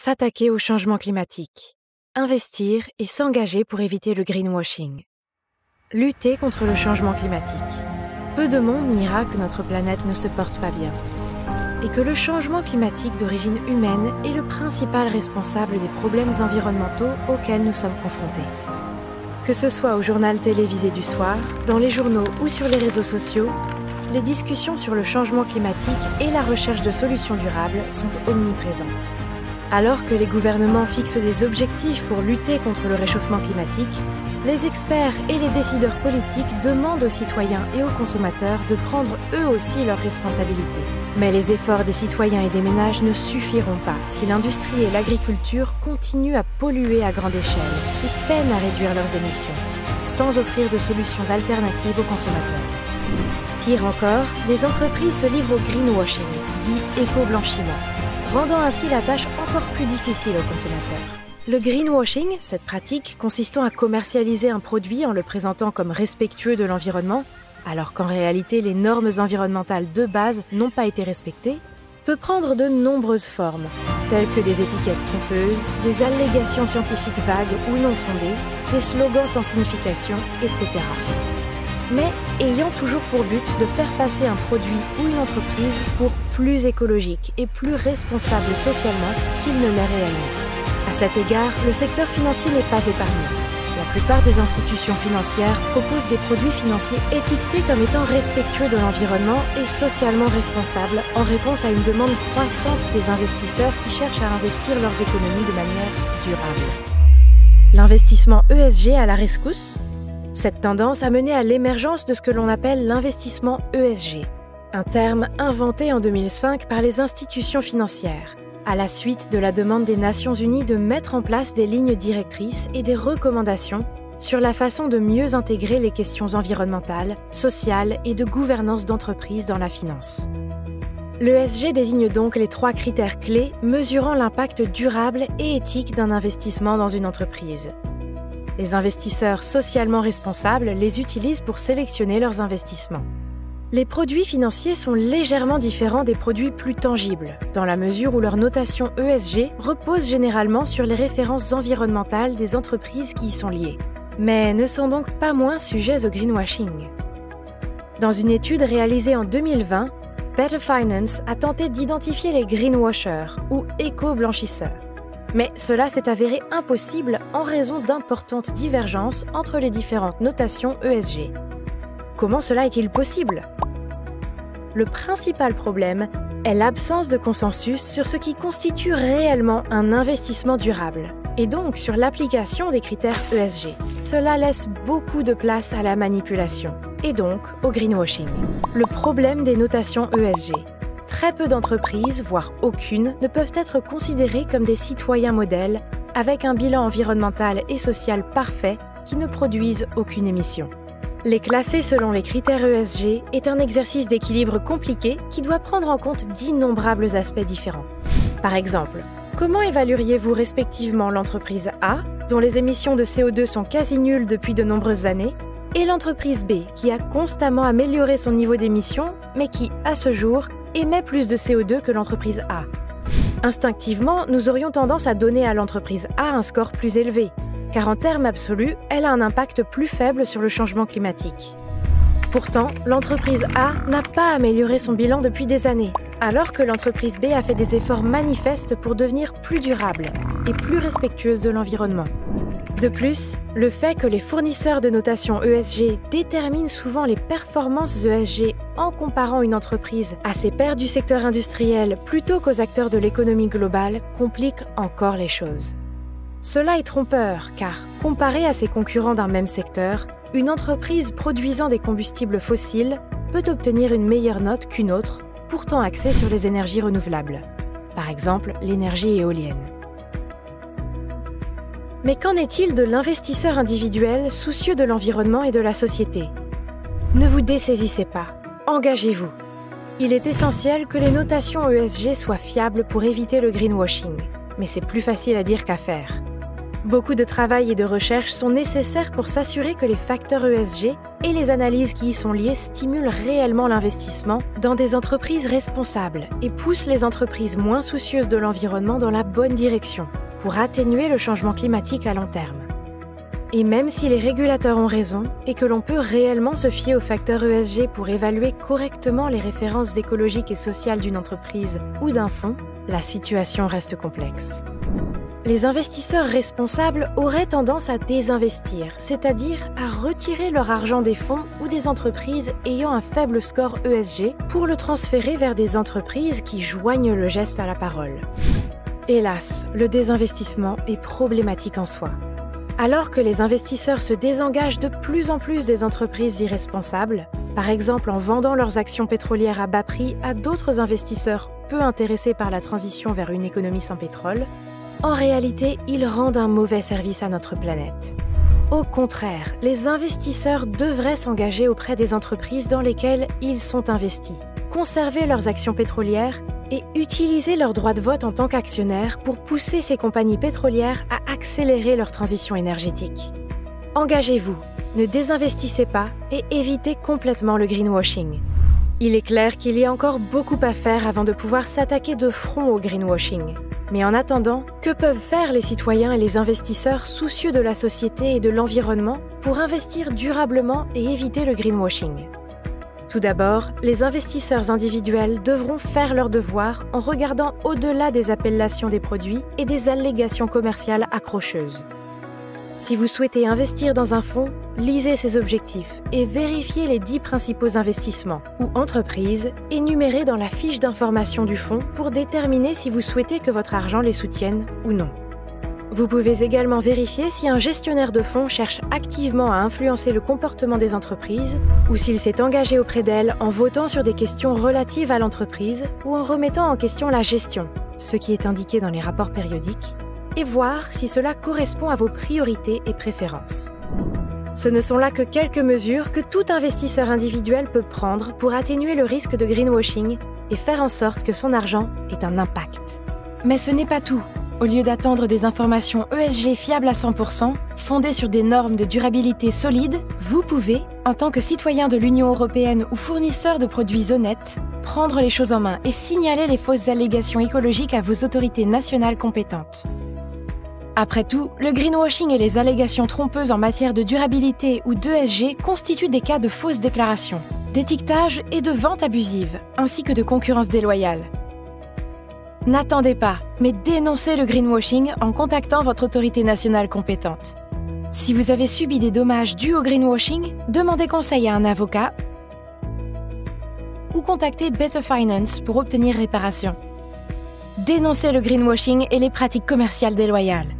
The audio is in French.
S'attaquer au changement climatique, investir et s'engager pour éviter le greenwashing. Lutter contre le changement climatique. Peu de monde niera que notre planète ne se porte pas bien et que le changement climatique d'origine humaine est le principal responsable des problèmes environnementaux auxquels nous sommes confrontés. Que ce soit au journal télévisé du soir, dans les journaux ou sur les réseaux sociaux, les discussions sur le changement climatique et la recherche de solutions durables sont omniprésentes. Alors que les gouvernements fixent des objectifs pour lutter contre le réchauffement climatique, les experts et les décideurs politiques demandent aux citoyens et aux consommateurs de prendre eux aussi leurs responsabilités. Mais les efforts des citoyens et des ménages ne suffiront pas si l'industrie et l'agriculture continuent à polluer à grande échelle et peinent à réduire leurs émissions, sans offrir de solutions alternatives aux consommateurs. Pire encore, des entreprises se livrent au greenwashing, dit éco-blanchiment, rendant ainsi la tâche encore plus difficile aux consommateurs. Le greenwashing, cette pratique consistant à commercialiser un produit en le présentant comme respectueux de l'environnement, alors qu'en réalité les normes environnementales de base n'ont pas été respectées, peut prendre de nombreuses formes, telles que des étiquettes trompeuses, des allégations scientifiques vagues ou non fondées, des slogans sans signification, etc. Mais ayant toujours pour but de faire passer un produit ou une entreprise pour plus écologique et plus responsable socialement qu'il ne l'est réellement. À cet égard, le secteur financier n'est pas épargné. La plupart des institutions financières proposent des produits financiers étiquetés comme étant respectueux de l'environnement et socialement responsables en réponse à une demande croissante des investisseurs qui cherchent à investir leurs économies de manière durable. L'investissement ESG à la rescousse ? Cette tendance a mené à l'émergence de ce que l'on appelle l'investissement ESG, un terme inventé en 2005 par les institutions financières, à la suite de la demande des Nations Unies de mettre en place des lignes directrices et des recommandations sur la façon de mieux intégrer les questions environnementales, sociales et de gouvernance d'entreprises dans la finance. L'ESG désigne donc les 3 critères clés mesurant l'impact durable et éthique d'un investissement dans une entreprise. Les investisseurs socialement responsables les utilisent pour sélectionner leurs investissements. Les produits financiers sont légèrement différents des produits plus tangibles, dans la mesure où leur notation ESG repose généralement sur les références environnementales des entreprises qui y sont liées, mais ne sont donc pas moins sujets au greenwashing. Dans une étude réalisée en 2020, Better Finance a tenté d'identifier les greenwashers ou éco-blanchisseurs. Mais cela s'est avéré impossible en raison d'importantes divergences entre les différentes notations ESG. Comment cela est-il possible ? Le principal problème est l'absence de consensus sur ce qui constitue réellement un investissement durable, et donc sur l'application des critères ESG. Cela laisse beaucoup de place à la manipulation, et donc au greenwashing. Le problème des notations ESG. Très peu d'entreprises, voire aucune, ne peuvent être considérées comme des citoyens modèles avec un bilan environnemental et social parfait qui ne produisent aucune émission. Les classer selon les critères ESG est un exercice d'équilibre compliqué qui doit prendre en compte d'innombrables aspects différents. Par exemple, comment évalueriez-vous respectivement l'entreprise A, dont les émissions de CO2 sont quasi nulles depuis de nombreuses années, et l'entreprise B, qui a constamment amélioré son niveau d'émissions, mais qui, à ce jour, émet plus de CO2 que l'entreprise A. Instinctivement, nous aurions tendance à donner à l'entreprise A un score plus élevé, car en termes absolus, elle a un impact plus faible sur le changement climatique. Pourtant, l'entreprise A n'a pas amélioré son bilan depuis des années, alors que l'entreprise B a fait des efforts manifestes pour devenir plus durable et plus respectueuse de l'environnement. De plus, le fait que les fournisseurs de notation ESG déterminent souvent les performances ESG en comparant une entreprise à ses pairs du secteur industriel plutôt qu'aux acteurs de l'économie globale complique encore les choses. Cela est trompeur car, comparé à ses concurrents d'un même secteur, une entreprise produisant des combustibles fossiles peut obtenir une meilleure note qu'une autre, pourtant axée sur les énergies renouvelables, par exemple l'énergie éolienne. Mais qu'en est-il de l'investisseur individuel soucieux de l'environnement et de la société ? Ne vous dessaisissez pas, engagez-vous. Il est essentiel que les notations ESG soient fiables pour éviter le greenwashing, mais c'est plus facile à dire qu'à faire. Beaucoup de travail et de recherche sont nécessaires pour s'assurer que les facteurs ESG et les analyses qui y sont liées stimulent réellement l'investissement dans des entreprises responsables et poussent les entreprises moins soucieuses de l'environnement dans la bonne direction pour atténuer le changement climatique à long terme. Et même si les régulateurs ont raison et que l'on peut réellement se fier aux facteurs ESG pour évaluer correctement les références écologiques et sociales d'une entreprise ou d'un fonds, la situation reste complexe. Les investisseurs responsables auraient tendance à désinvestir, c'est-à-dire à retirer leur argent des fonds ou des entreprises ayant un faible score ESG pour le transférer vers des entreprises qui joignent le geste à la parole. Hélas, le désinvestissement est problématique en soi. Alors que les investisseurs se désengagent de plus en plus des entreprises irresponsables, par exemple en vendant leurs actions pétrolières à bas prix à d'autres investisseurs peu intéressés par la transition vers une économie sans pétrole, en réalité, ils rendent un mauvais service à notre planète. Au contraire, les investisseurs devraient s'engager auprès des entreprises dans lesquelles ils sont investis, conserver leurs actions pétrolières et utiliser leur droit de vote en tant qu'actionnaires pour pousser ces compagnies pétrolières à accélérer leur transition énergétique. Engagez-vous, ne désinvestissez pas et évitez complètement le greenwashing. Il est clair qu'il y a encore beaucoup à faire avant de pouvoir s'attaquer de front au greenwashing. Mais en attendant, que peuvent faire les citoyens et les investisseurs soucieux de la société et de l'environnement pour investir durablement et éviter le greenwashing ? Tout d'abord, les investisseurs individuels devront faire leur devoir en regardant au-delà des appellations des produits et des allégations commerciales accrocheuses. Si vous souhaitez investir dans un fonds, lisez ses objectifs et vérifiez les 10 principaux investissements ou entreprises énumérés dans la fiche d'information du fonds pour déterminer si vous souhaitez que votre argent les soutienne ou non. Vous pouvez également vérifier si un gestionnaire de fonds cherche activement à influencer le comportement des entreprises ou s'il s'est engagé auprès d'elles en votant sur des questions relatives à l'entreprise ou en remettant en question la gestion, ce qui est indiqué dans les rapports périodiques, et voir si cela correspond à vos priorités et préférences. Ce ne sont là que quelques mesures que tout investisseur individuel peut prendre pour atténuer le risque de greenwashing et faire en sorte que son argent ait un impact. Mais ce n'est pas tout. Au lieu d'attendre des informations ESG fiables à 100%, fondées sur des normes de durabilité solides, vous pouvez, en tant que citoyen de l'Union européenne ou fournisseur de produits honnêtes, prendre les choses en main et signaler les fausses allégations écologiques à vos autorités nationales compétentes. Après tout, le greenwashing et les allégations trompeuses en matière de durabilité ou d'ESG constituent des cas de fausses déclarations, d'étiquetage et de vente abusive, ainsi que de concurrence déloyale. N'attendez pas, mais dénoncez le greenwashing en contactant votre autorité nationale compétente. Si vous avez subi des dommages dus au greenwashing, demandez conseil à un avocat ou contactez Better Finance pour obtenir réparation. Dénoncez le greenwashing et les pratiques commerciales déloyales.